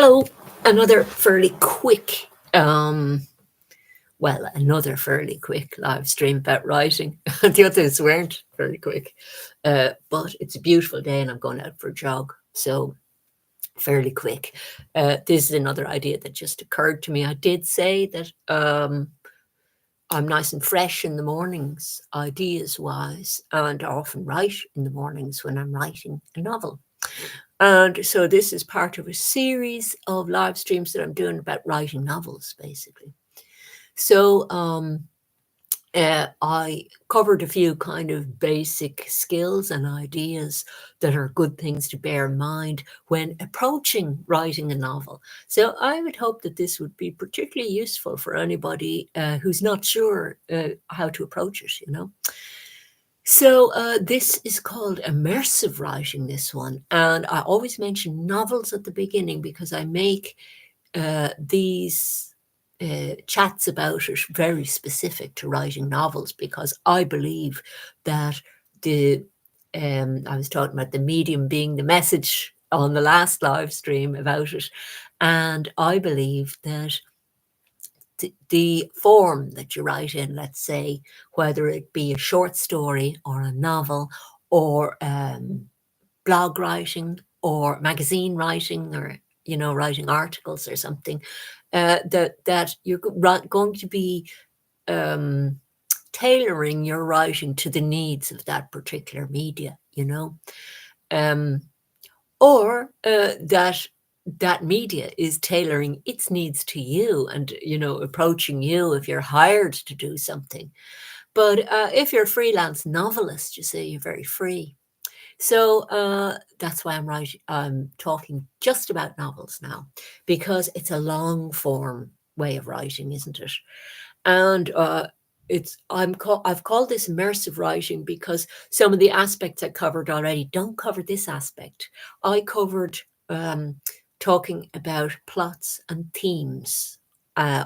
Hello, another fairly quick, another fairly quick live stream about writing. The others weren't very quick, but it's a beautiful day and I'm going out for a jog, so fairly quick. This is another idea that just occurred to me. I did say that I'm nice and fresh in the mornings, ideas-wise, and I often write in the mornings when I'm writing a novel. And so this is part of a series of live streams that I'm doing about writing novels, basically. So I covered a few kind of basic skills and ideas that are good things to bear in mind when approaching writing a novel. So I would hope that this would be particularly useful for anybody who's not sure how to approach it, you know. So this is called immersive writing, this one. And I always mention novels at the beginning because I make these chats about it very specific to writing novels, because I believe that I was talking about the medium being the message on the last live stream about it. And I believe that the form that you write in, let's say, whether it be a short story or a novel or blog writing or magazine writing, or writing articles or something, that you're going to be tailoring your writing to the needs of that particular media, or that media is tailoring its needs to you and, approaching you if you're hired to do something. But if you're a freelance novelist, you see, you're very free. So that's why I'm talking just about novels now, because it's a long form way of writing, isn't it? And I've called this immersive writing because some of the aspects I covered already don't cover this aspect. I covered talking about plots and themes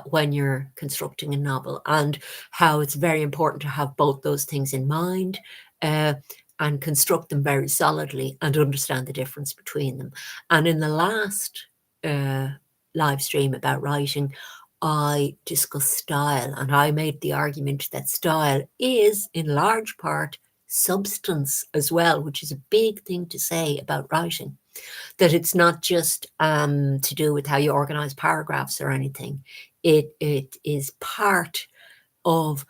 when you're constructing a novel, and how it's very important to have both those things in mind and construct them very solidly and understand the difference between them. And in the last live stream about writing, I discussed style, and I made the argument that style is in large part substance as well, which is a big thing to say about writing. That it's not just to do with how you organize paragraphs or anything. It is part of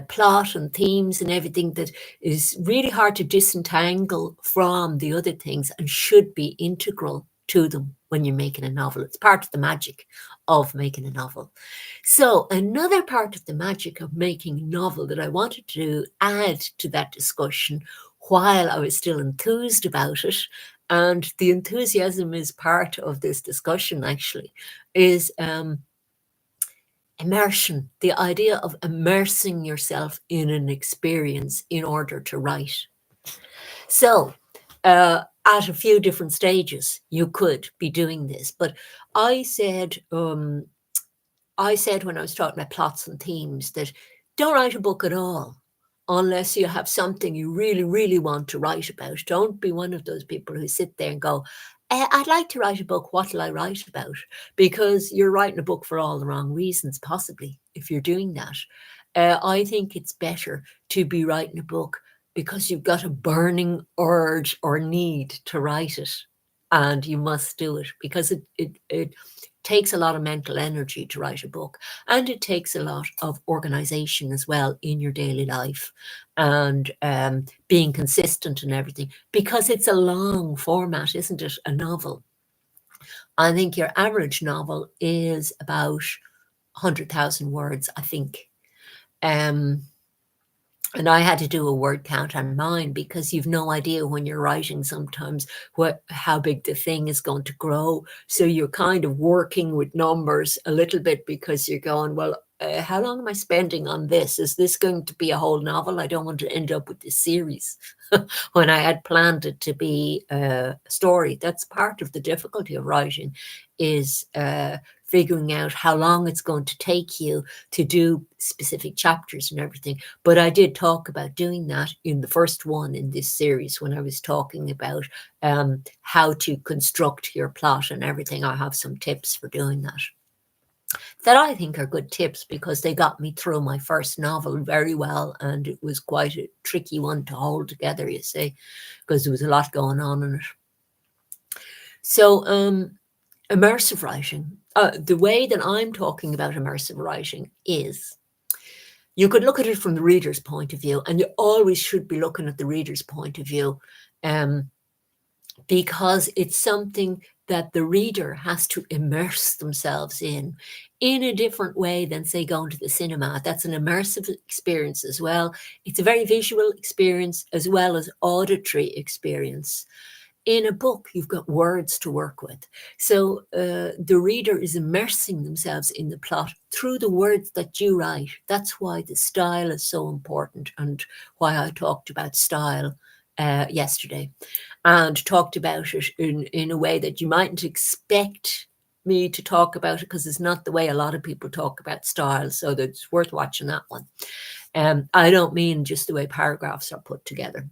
plot and themes and everything that is really hard to disentangle from the other things and should be integral to them when you're making a novel. It's part of the magic of making a novel. So another part of the magic of making a novel that I wanted to add to that discussion while I was still enthused about it, and the enthusiasm is part of this discussion actually, is immersion, the idea of immersing yourself in an experience in order to write. So at a few different stages, you could be doing this. But I said when I was talking about plots and themes that don't write a book at all unless you have something you really, really want to write about. Don't be one of those people who sit there and go, I'd like to write a book. What'll I write about? Because you're writing a book for all the wrong reasons, possibly, if you're doing that. I think it's better to be writing a book because you've got a burning urge or need to write it, and you must do it, because it takes a lot of mental energy to write a book, and it takes a lot of organization as well in your daily life, and being consistent and everything, because it's a long format, isn't it? A novel. I think your average novel is about 100,000 words, I think. And I had to do a word count on mine, because you've no idea when you're writing sometimes how big the thing is going to grow. So you're kind of working with numbers a little bit, because you're going, well, how long am I spending on this? Is this going to be a whole novel? I don't want to end up with this series when I had planned it to be a story. That's part of the difficulty of writing, is figuring out how long it's going to take you to do specific chapters and everything. But I did talk about doing that in the first one in this series when I was talking about how to construct your plot and everything. I have some tips for doing that I think are good tips because they got me through my first novel very well, and it was quite a tricky one to hold together, you see, because there was a lot going on in it. So immersive writing, the way that I'm talking about immersive writing is you could look at it from the reader's point of view, and you always should be looking at the reader's point of view, because it's something that the reader has to immerse themselves in a different way than, say, going to the cinema. That's an immersive experience as well. It's a very visual experience as well as auditory experience. In a book, you've got words to work with. So the reader is immersing themselves in the plot through the words that you write. That's why the style is so important, and why I talked about style yesterday, and talked about it in a way that you mightn't expect me to talk about it, because it's not the way a lot of people talk about style. So it's worth watching that one. I don't mean just the way paragraphs are put together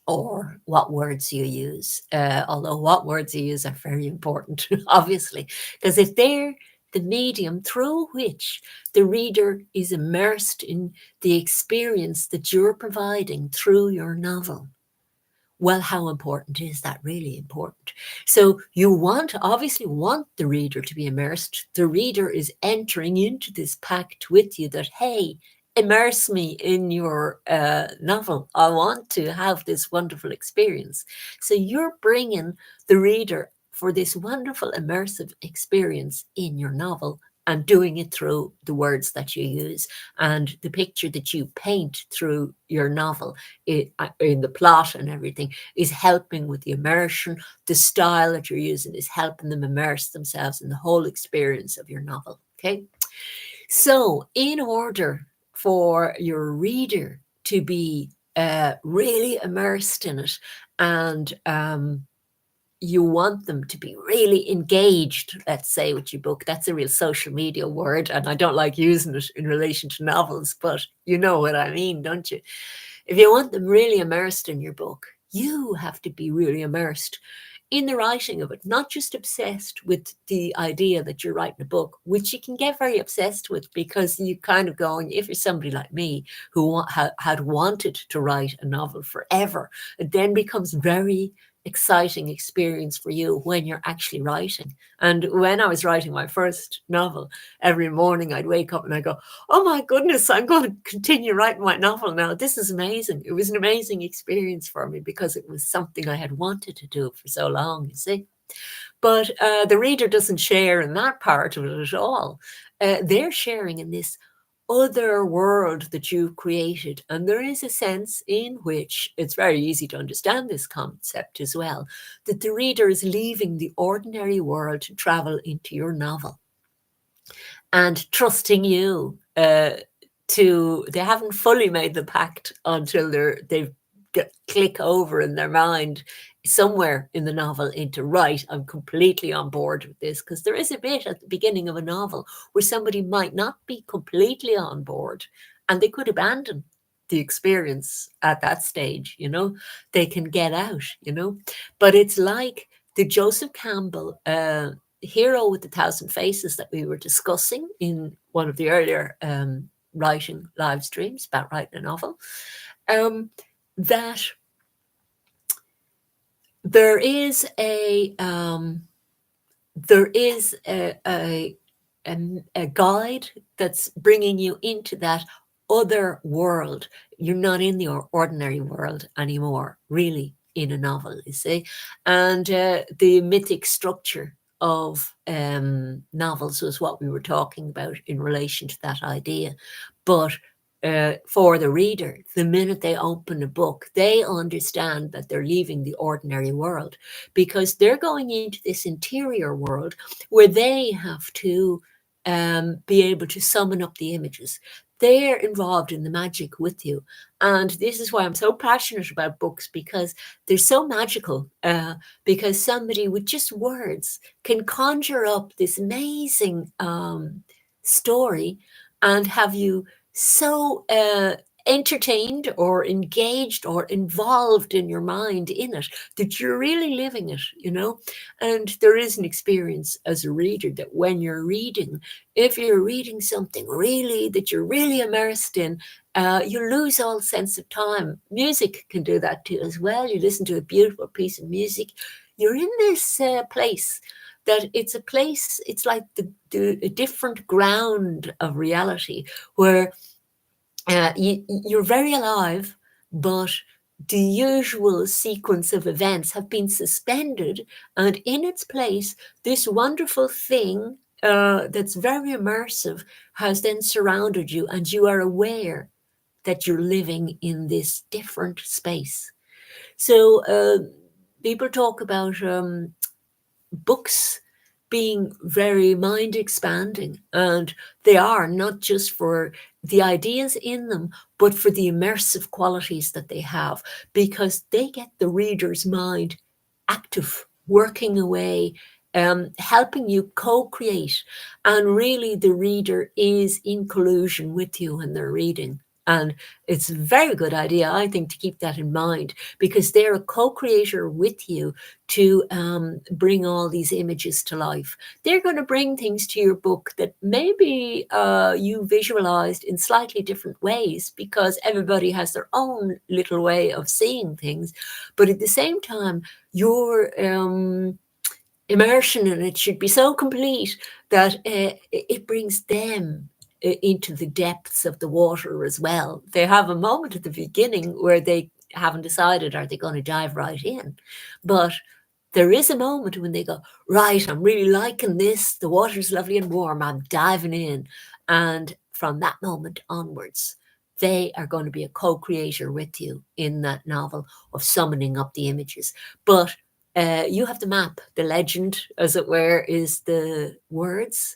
or what words you use, although what words you use are very important, obviously, because if they're the medium through which the reader is immersed in the experience that you're providing through your novel, well, how important is that? Really important. So you obviously want the reader to be immersed. The reader is entering into this pact with you that, hey, immerse me in your novel. I want to have this wonderful experience. So you're bringing the reader for this wonderful immersive experience in your novel, and doing it through the words that you use and the picture that you paint through your novel in the plot and everything is helping with the immersion. The style that you're using is helping them immerse themselves in the whole experience of your novel. Okay. So in order for your reader to be really immersed in it, and you want them to be really engaged, let's say, with your book. That's a real social media word, and I don't like using it in relation to novels, but you know what I mean, don't you? If you want them really immersed in your book, you have to be really immersed in the writing of it, not just obsessed with the idea that you're writing a book, which you can get very obsessed with because you kind of going, if you're somebody like me who had wanted to write a novel forever, it then becomes very exciting experience for you when you're actually writing. And when I was writing my first novel, every morning I'd wake up and I go, oh my goodness, I'm going to continue writing my novel now. This is amazing. It was an amazing experience for me because it was something I had wanted to do for so long, you see. But the reader doesn't share in that part of it at all. They're sharing in this other world that you've created. And there is a sense in which it's very easy to understand this concept as well, that the reader is leaving the ordinary world to travel into your novel and trusting you they haven't fully made the pact until they click over in their mind somewhere in the novel into, right, I'm completely on board with this. Because there is a bit at the beginning of a novel where somebody might not be completely on board and they could abandon the experience at that stage, they can get out, but it's like the Joseph Campbell Hero with a Thousand Faces that we were discussing in one of the earlier writing live streams about writing a novel, that there is a guide that's bringing you into that other world. You're not in the ordinary world anymore, really, in a novel, you see. And the mythic structure of novels was what we were talking about in relation to that idea. But for the reader, the minute they open a book, they understand that they're leaving the ordinary world because they're going into this interior world where they have to be able to summon up the images. they're involved in the magic with you. And this is why I'm so passionate about books, because they're so magical. Because somebody with just words can conjure up this amazing story and have you so entertained or engaged or involved in your mind in it that you're really living it, you know. And there is an experience as a reader that when you're reading, if you're reading something really that you're really immersed in, you lose all sense of time. Music can do that too as well. You listen to a beautiful piece of music, you're in this place that it's a place, it's like a different ground of reality where you're very alive, but the usual sequence of events have been suspended, and in its place, this wonderful thing that's very immersive has then surrounded you, and you are aware that you're living in this different space. So, people talk about books being very mind expanding, and they are not just for the ideas in them, but for the immersive qualities that they have, because they get the reader's mind active, working away, helping you co-create. And really the reader is in collusion with you when they're reading. And it's a very good idea, I think, to keep that in mind, because they're a co-creator with you to bring all these images to life. They're going to bring things to your book that maybe you visualized in slightly different ways, because everybody has their own little way of seeing things. But at the same time, your immersion in it should be so complete that it brings them into the depths of the water as well. They have a moment at the beginning where they haven't decided, are they going to dive right in? But there is a moment when they go, right, I'm really liking this. The water's lovely and warm. I'm diving in. And from that moment onwards, they are going to be a co-creator with you in that novel of summoning up the images. But you have the map, the legend, as it were, is the words,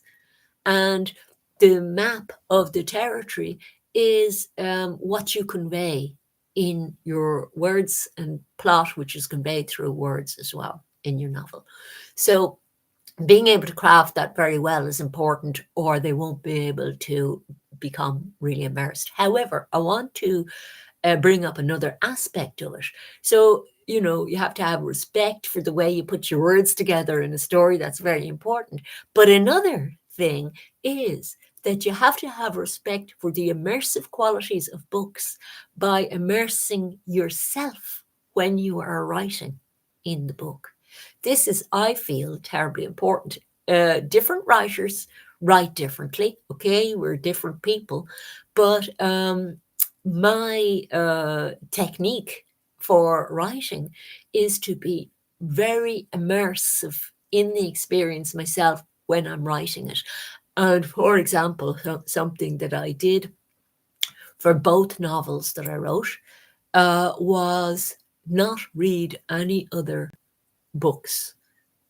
and the map of the territory is what you convey in your words and plot, which is conveyed through words as well in your novel. So being able to craft that very well is important, or they won't be able to become really immersed. However, I want to bring up another aspect of it. So, you know, you have to have respect for the way you put your words together in a story. That's very important. But another thing is that you have to have respect for the immersive qualities of books by immersing yourself when you are writing in the book. This is, I feel, terribly important. Different writers write differently. Okay, we're different people, but my technique for writing is to be very immersive in the experience myself when I'm writing it. And for example, something that I did for both novels that I wrote was not read any other books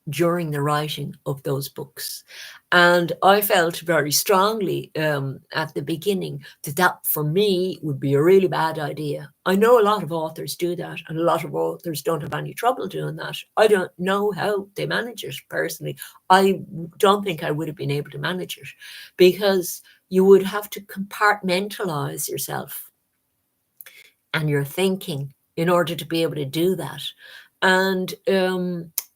during the writing of those books. And I felt very strongly at the beginning that that for me would be a really bad idea. I know a lot of authors do that, and a lot of authors don't have any trouble doing that. I don't know how they manage it personally. I don't think I would have been able to manage it, because you would have to compartmentalize yourself and your thinking in order to be able to do that. And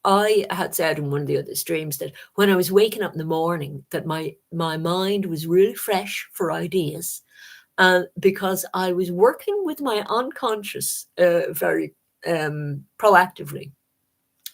I had said in one of the other streams that when I was waking up in the morning, that my mind was really fresh for ideas, because I was working with my unconscious very proactively.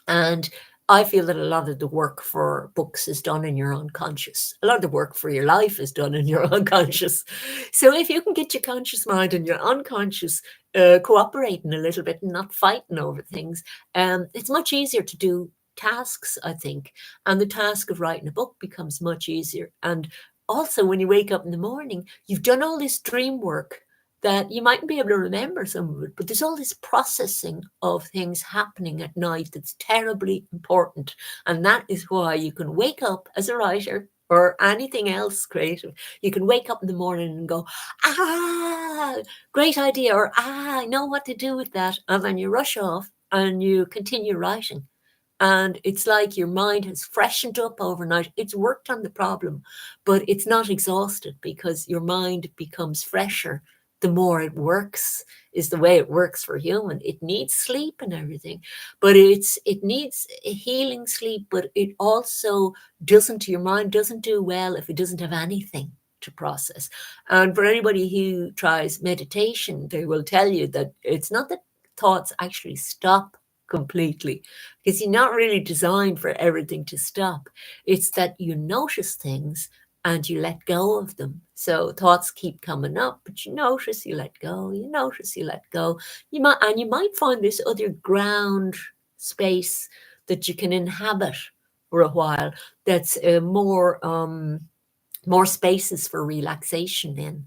And I feel that a lot of the work for books is done in your unconscious. A lot of the work for your life is done in your unconscious. So if you can get your conscious mind and your unconscious cooperating a little bit and not fighting over things, it's much easier to do tasks, I think. And the task of writing a book becomes much easier. And also, when you wake up in the morning, you've done all this dream work that you mightn't be able to remember some of it, but there's all this processing of things happening at night that's terribly important. And that is why you can wake up as a writer or anything else creative. You can wake up in the morning and go, ah, great idea, or I know what to do with that. And then you rush off and you continue writing. And it's like your mind has freshened up overnight. It's worked on the problem, but it's not exhausted because your mind becomes fresher the more it works, is the way it works for human. It needs sleep and everything, but it needs a healing sleep, but it also doesn't, your mind doesn't do well if it doesn't have anything to process. And for anybody who tries meditation, they will tell you that it's not that thoughts actually stop completely, because you're not really designed for everything to stop. It's that you notice things and you let go of them. So thoughts keep coming up, but you notice, you let go, you notice, you let go. You might find this other ground space that you can inhabit for a while, that's more spaces for relaxation in.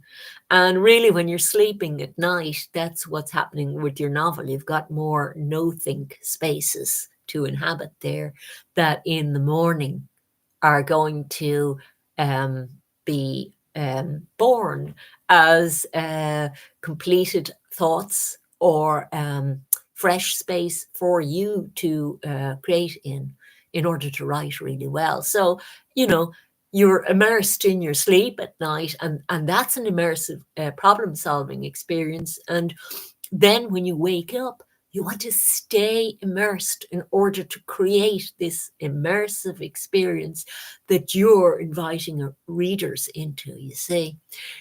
And really, when you're sleeping at night, that's what's happening with your novel. You've got more no-think spaces to inhabit there, that in the morning are going to be born as completed thoughts, or fresh space for you to create in order to write really well. So, you know, you're immersed in your sleep at night, and that's an immersive problem solving experience. And then when you wake up, you want to stay immersed in order to create this immersive experience that you're inviting readers into, you see.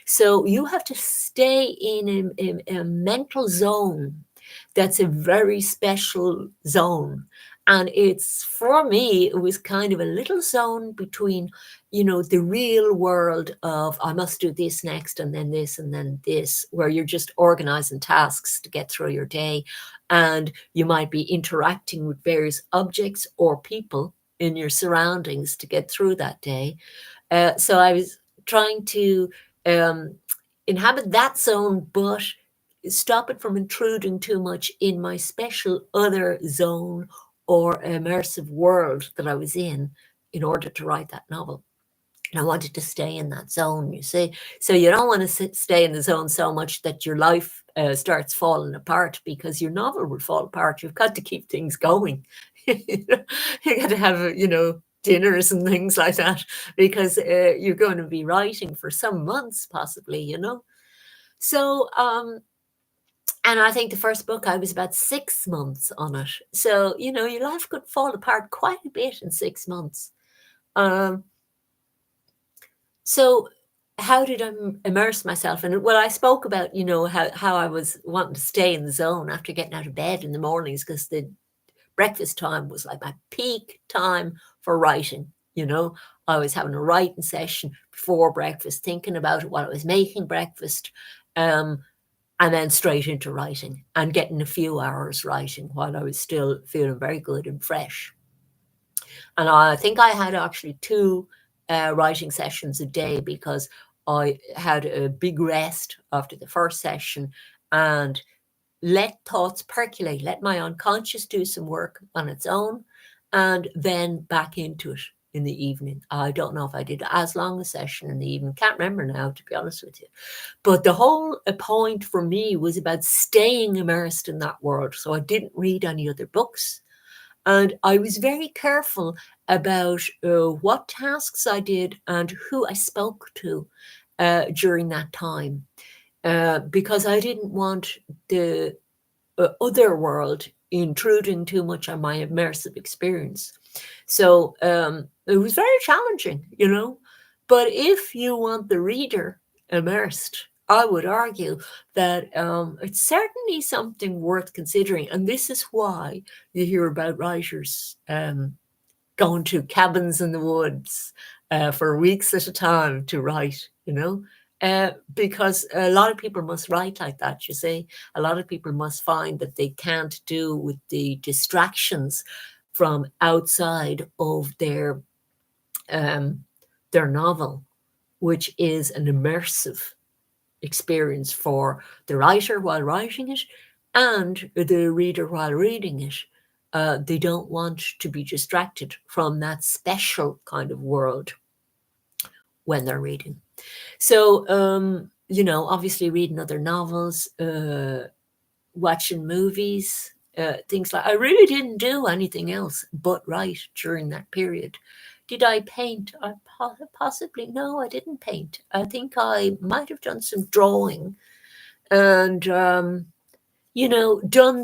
So you have to stay in a mental zone that's a very special zone. And it's, for me, it was kind of a little zone between, the real world of I must do this next and then this and then this, where you're just organizing tasks to get through your day. And you might be interacting with various objects or people in your surroundings to get through that day. So I was trying to um, inhabit that zone, but stop it from intruding too much in my special other zone or immersive world that I was in order to write that novel. And I wanted to stay in that zone, you see. So you don't want to stay in the zone so much that your life starts falling apart, because your novel will fall apart. You've got to keep things going. You got to have, dinners and things like that, because you're going to be writing for some months, possibly. So, and I think the first book, I was about 6 months on it. So, your life could fall apart quite a bit in 6 months. Um, So how did I immerse myself? And well, I spoke about, how I was wanting to stay in the zone after getting out of bed in the mornings, because the breakfast time was like my peak time for writing. I was having a writing session before breakfast, thinking about it while I was making breakfast, um, and then straight into writing and getting a few hours writing while I was still feeling very good and fresh. And I think I had actually two writing sessions a day, because I had a big rest after the first session and let thoughts percolate, let my unconscious do some work on its own, and then back into it in the evening. I don't know if I did as long a session in the evening. Can't remember now, to be honest with you. But the whole point for me was about staying immersed in that world. So I didn't read any other books. And I was very careful about what tasks I did and who I spoke to during that time, because I didn't want the other world intruding too much on my immersive experience. So it was very challenging. But if you want the reader immersed, I would argue that it's certainly something worth considering. And this is why you hear about writers going to cabins in the woods for weeks at a time to write. Because a lot of people must write like that, you see. A lot of people must find that they can't do with the distractions from outside of their novel, which is an immersive experience for the writer while writing it and the reader while reading it. They don't want to be distracted from that special kind of world. when they're reading. So, obviously reading other novels, watching movies, things like. I really didn't do anything else but write during that period. Did I paint? Possibly. No, I didn't paint. I think I might have done some drawing and done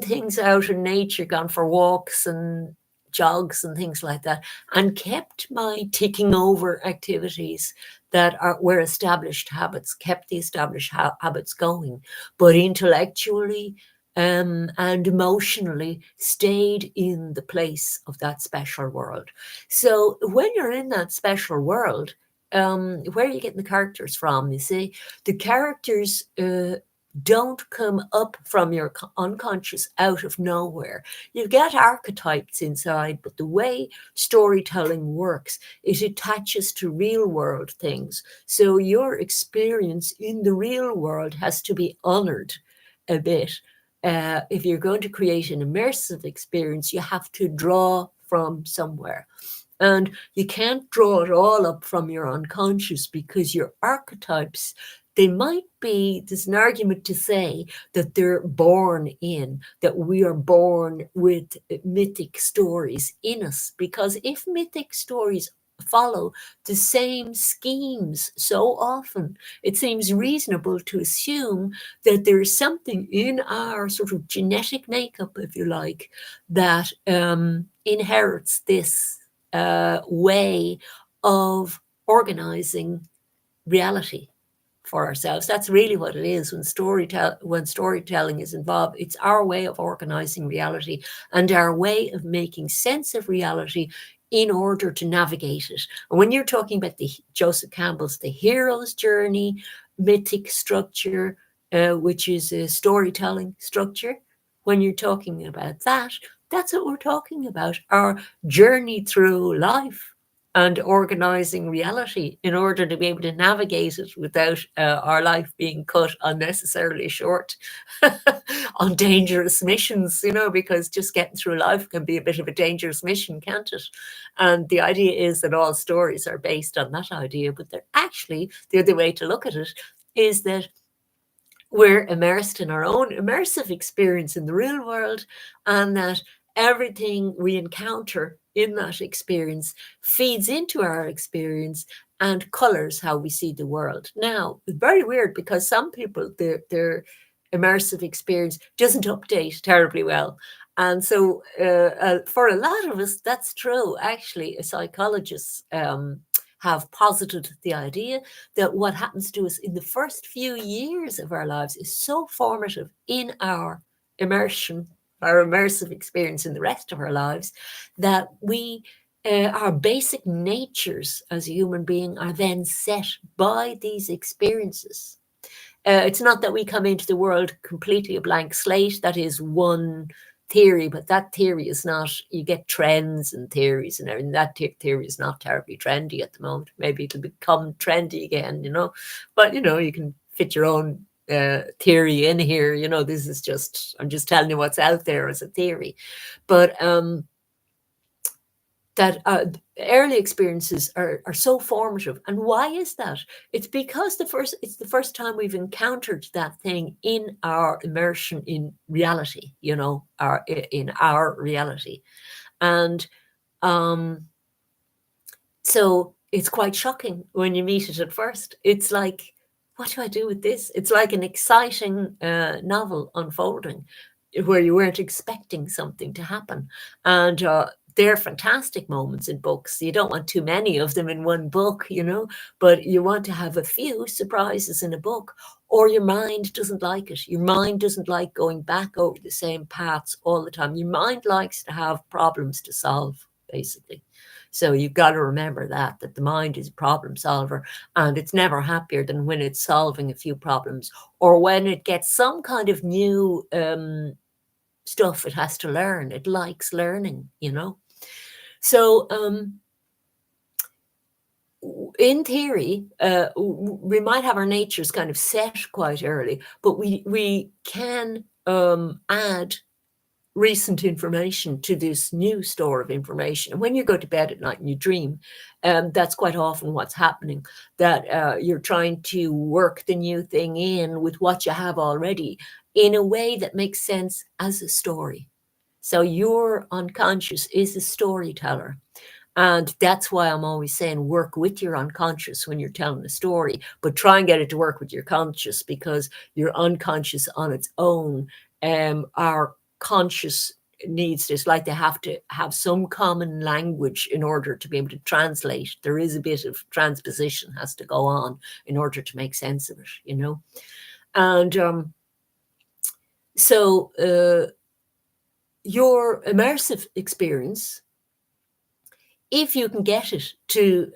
things out in nature, gone for walks and jogs and things like that, and kept my ticking over activities that were established habits, kept the established habits going, but intellectually and emotionally stayed in the place of that special world. So when you're in that special world, where are you getting the characters from? You see, the characters don't come up from your unconscious out of nowhere. You get archetypes inside, but the way storytelling works, it attaches to real world things. So your experience in the real world has to be honored a bit. If you're going to create an immersive experience, you have to draw from somewhere. And you can't draw it all up from your unconscious because your archetypes, they might be, there's an argument to say that they're born in, that we are born with mythic stories in us. Because if mythic stories follow the same schemes so often, it seems reasonable to assume that there's something in our sort of genetic makeup, if you like, that inherits this way of organizing reality for ourselves. That's really what it is when storytelling is involved. It's our way of organizing reality and our way of making sense of reality in order to navigate it. And when you're talking about the Joseph Campbell's The Hero's Journey, mythic structure, which is a storytelling structure, when you're talking about that, that's what we're talking about, our journey through life and organizing reality in order to be able to navigate it without our life being cut unnecessarily short on dangerous missions, because just getting through life can be a bit of a dangerous mission, can't it? And the idea is that all stories are based on that idea, but they're actually, the other way to look at it is that we're immersed in our own immersive experience in the real world, and that everything we encounter in that experience feeds into our experience and colors how we see the world. Now, it's very weird because some people, their immersive experience doesn't update terribly well. And so for a lot of us, that's true. Actually, psychologists have posited the idea that what happens to us in the first few years of our lives is so formative in our immersion, our immersive experience in the rest of our lives, that our basic natures as a human being are then set by these experiences. It's not that we come into the world completely a blank slate. That is one theory, but that theory is not, you get trends and theories and everything. That theory is not terribly trendy at the moment. Maybe it'll become trendy again, but you can fit your own theory in here. This is just, I'm just telling you what's out there as a theory. But that early experiences are so formative. And why is that? It's because it's the first time we've encountered that thing in our immersion in reality, in our reality. And so it's quite shocking when you meet it at first. It's like, what do I do with this? It's like an exciting novel unfolding where you weren't expecting something to happen. And they're fantastic moments in books. You don't want too many of them in one book, but you want to have a few surprises in a book, or your mind doesn't like it. Your mind doesn't like going back over the same paths all the time. Your mind likes to have problems to solve, basically. So you've got to remember that the mind is a problem solver, and it's never happier than when it's solving a few problems or when it gets some kind of new stuff it has to learn. It likes learning, So in theory, we might have our natures kind of set quite early, but we can add recent information to this new store of information. And when you go to bed at night and you dream, that's quite often what's happening, that you're trying to work the new thing in with what you have already in a way that makes sense as a story. So your unconscious is a storyteller. And that's why I'm always saying work with your unconscious when you're telling a story, but try and get it to work with your conscious, because your unconscious on its own, our conscious needs this, like they have to have some common language in order to be able to translate. There is a bit of transposition has to go on in order to make sense of it, you know. And so your immersive experience, if you can get it to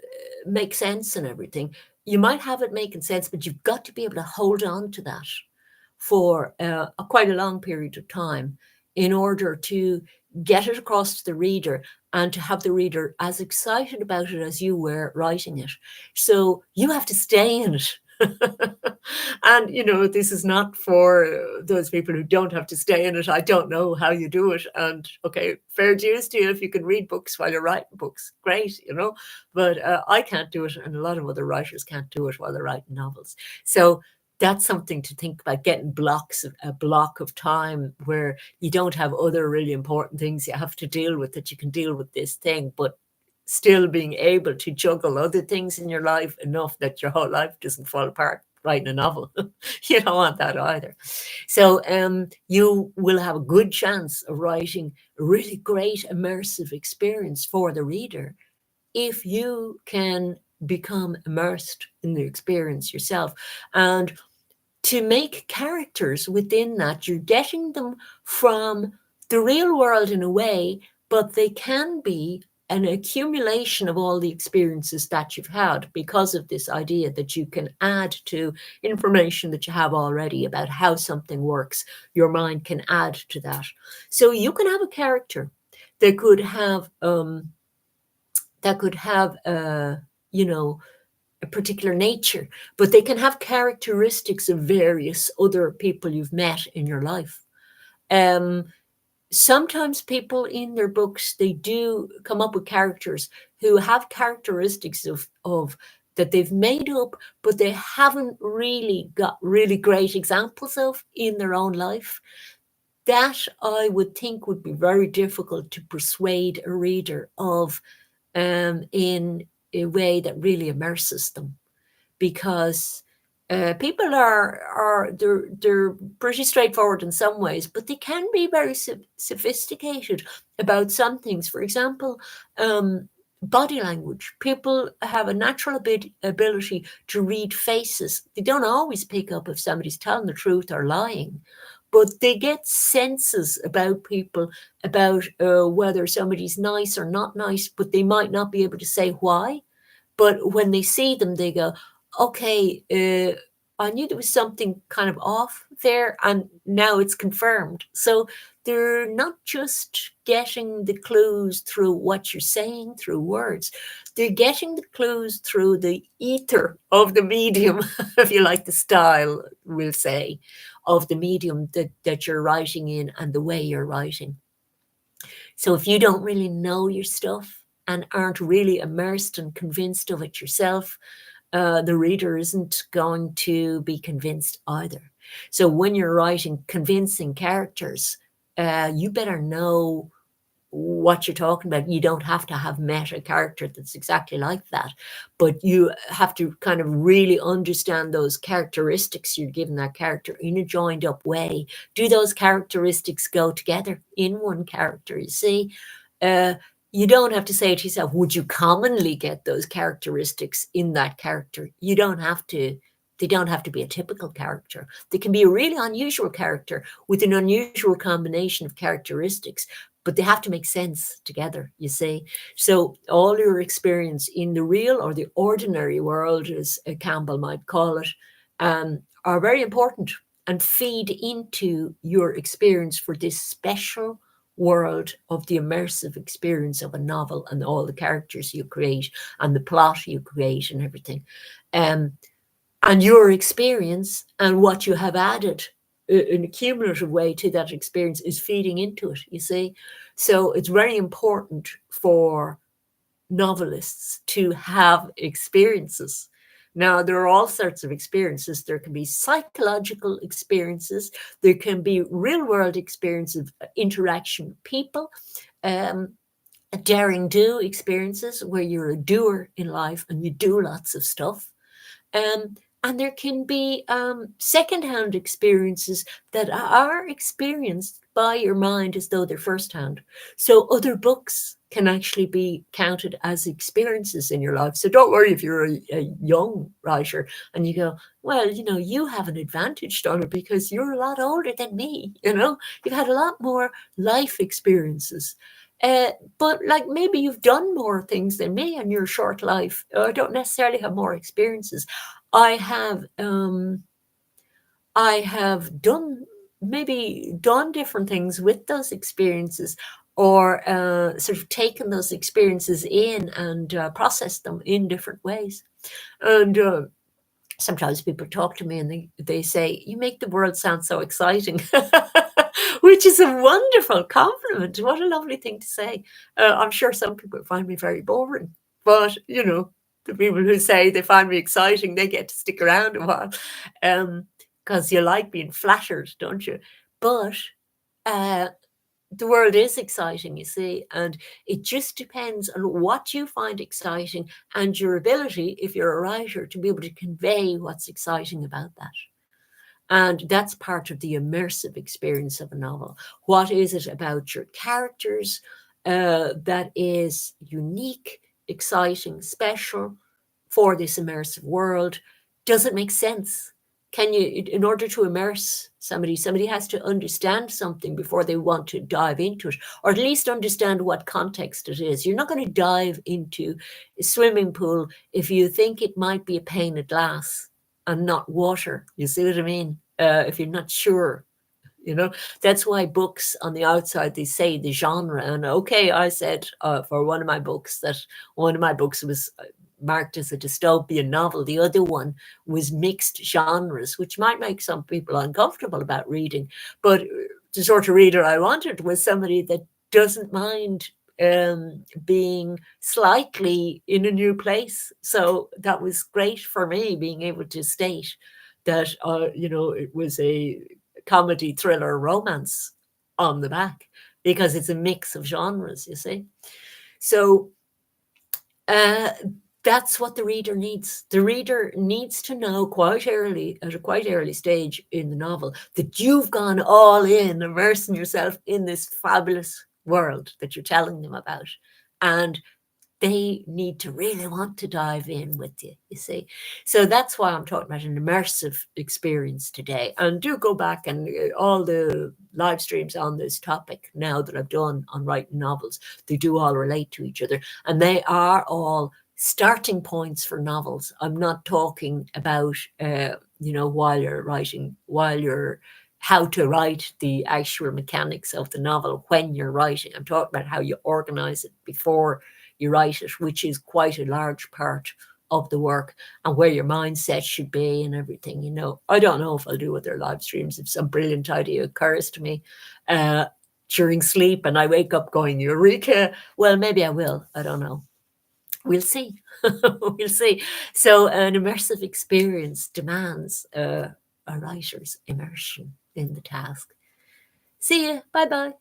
make sense and everything, you might have it making sense, but you've got to be able to hold on to that for quite a long period of time in order to get it across to the reader and to have the reader as excited about it as you were writing it. So you have to stay in it. And, you know, this is not for those people who don't have to stay in it. I don't know how you do it. And okay, fair dues to you if you can read books while you're writing books. Great, you know, but I can't do it. And a lot of other writers can't do it while they're writing novels. So that's something to think about, getting a block of time where you don't have other really important things you have to deal with, that you can deal with this thing, but still being able to juggle other things in your life enough that your whole life doesn't fall apart writing a novel. You don't want that either. So you will have a good chance of writing a really great immersive experience for the reader if you can become immersed in the experience yourself. And to make characters within that, you're getting them from the real world in a way, but they can be an accumulation of all the experiences that you've had, because of this idea that you can add to information that you have already about how something works. Your mind can add to that. So you can have a character that could have you know, a particular nature, but they can have characteristics of various other people you've met in your life. Sometimes people in their books, they do come up with characters who have characteristics of that they've made up, but they haven't really got really great examples of in their own life. That, I would think, would be very difficult to persuade a reader of in a way that really immerses them, because people are they're pretty straightforward in some ways, but they can be very sophisticated about some things. For example, body language. People have a natural ability to read faces. They don't always pick up if somebody's telling the truth or lying, but they get senses about people, about whether somebody's nice or not nice, but they might not be able to say why. But when they see them, they go, okay, I knew there was something kind of off there, and now it's confirmed. So they're not just getting the clues through what you're saying through words, they're getting the clues through the ether of the medium, if you like the style, we'll say, of the medium that you're writing in and the way you're writing. So if you don't really know your stuff and aren't really immersed and convinced of it yourself, the reader isn't going to be convinced either. So when you're writing convincing characters, you better know what you're talking about. You don't have to have met a character that's exactly like that, but you have to kind of really understand those characteristics you're giving that character in a joined up way. Do those characteristics go together in one character? You see, you don't have to say to yourself, would you commonly get those characteristics in that character? You don't have to. They don't have to be a typical character. They can be a really unusual character with an unusual combination of characteristics, but they have to make sense together, you see. So all your experience in the real or the ordinary world, as Campbell might call it, are very important and feed into your experience for this special world of the immersive experience of a novel, and all the characters you create and the plot you create and everything. And your experience and what you have added in a cumulative way to that experience is feeding into it, you see. So it's very important for novelists to have experiences. Now, there are all sorts of experiences. There can be psychological experiences, there can be real world experiences of interaction with people, um, daring do experiences where you're a doer in life and you do lots of stuff. And there can be secondhand experiences that are experienced by your mind as though they're firsthand. So other books can actually be counted as experiences in your life. So don't worry if you're a young writer and you go, well, you have an advantage, Donna, because you're a lot older than me. You've had a lot more life experiences. But like maybe you've done more things than me in your short life. I don't necessarily have more experiences. I have done different things with those experiences, or sort of taken those experiences in and processed them in different ways. And sometimes people talk to me and they say, you make the world sound so exciting, which is a wonderful compliment. What a lovely thing to say. I'm sure some people find me very boring, but the people who say they find me exciting, they get to stick around a while, because you like being flattered, don't you? But uh, the world is exciting, you see, and it just depends on what you find exciting and your ability, if you're a writer, to be able to convey what's exciting about that. And that's part of the immersive experience of a novel. What is it about your characters that is unique, exciting, special for this immersive world? Does it make sense? Can you, in order to immerse somebody has to understand something before they want to dive into it, or at least understand what context it is. You're not going to dive into a swimming pool if you think it might be a pane of glass and not water. You see what I mean? If you're not sure, that's why books on the outside, they say the genre. And okay, I said for one of my books that one of my books was marked as a dystopian novel. The other one was mixed genres, which might make some people uncomfortable about reading. But the sort of reader I wanted was somebody that doesn't mind being slightly in a new place. So that was great for me, being able to state that it was a comedy, thriller, romance on the back, because it's a mix of genres, you see. So uh, that's what the reader needs. The reader needs to know quite early, at a quite early stage in the novel, that you've gone all in, immersing yourself in this fabulous world that you're telling them about. And they need to really want to dive in with you, you see. So that's why I'm talking about an immersive experience today. And do go back and all the live streams on this topic now that I've done on writing novels, they do all relate to each other. And they are all starting points for novels. I'm not talking about, while you're writing, how to write the actual mechanics of the novel when you're writing. I'm talking about how you organize it before you write it, which is quite a large part of the work, and where your mindset should be and everything. I don't know if I'll do other live streams if some brilliant idea occurs to me during sleep and I wake up going, Eureka. Well, maybe I will. I don't know. We'll see. We'll see. So an immersive experience demands a writer's immersion in the task. See you. Bye-bye.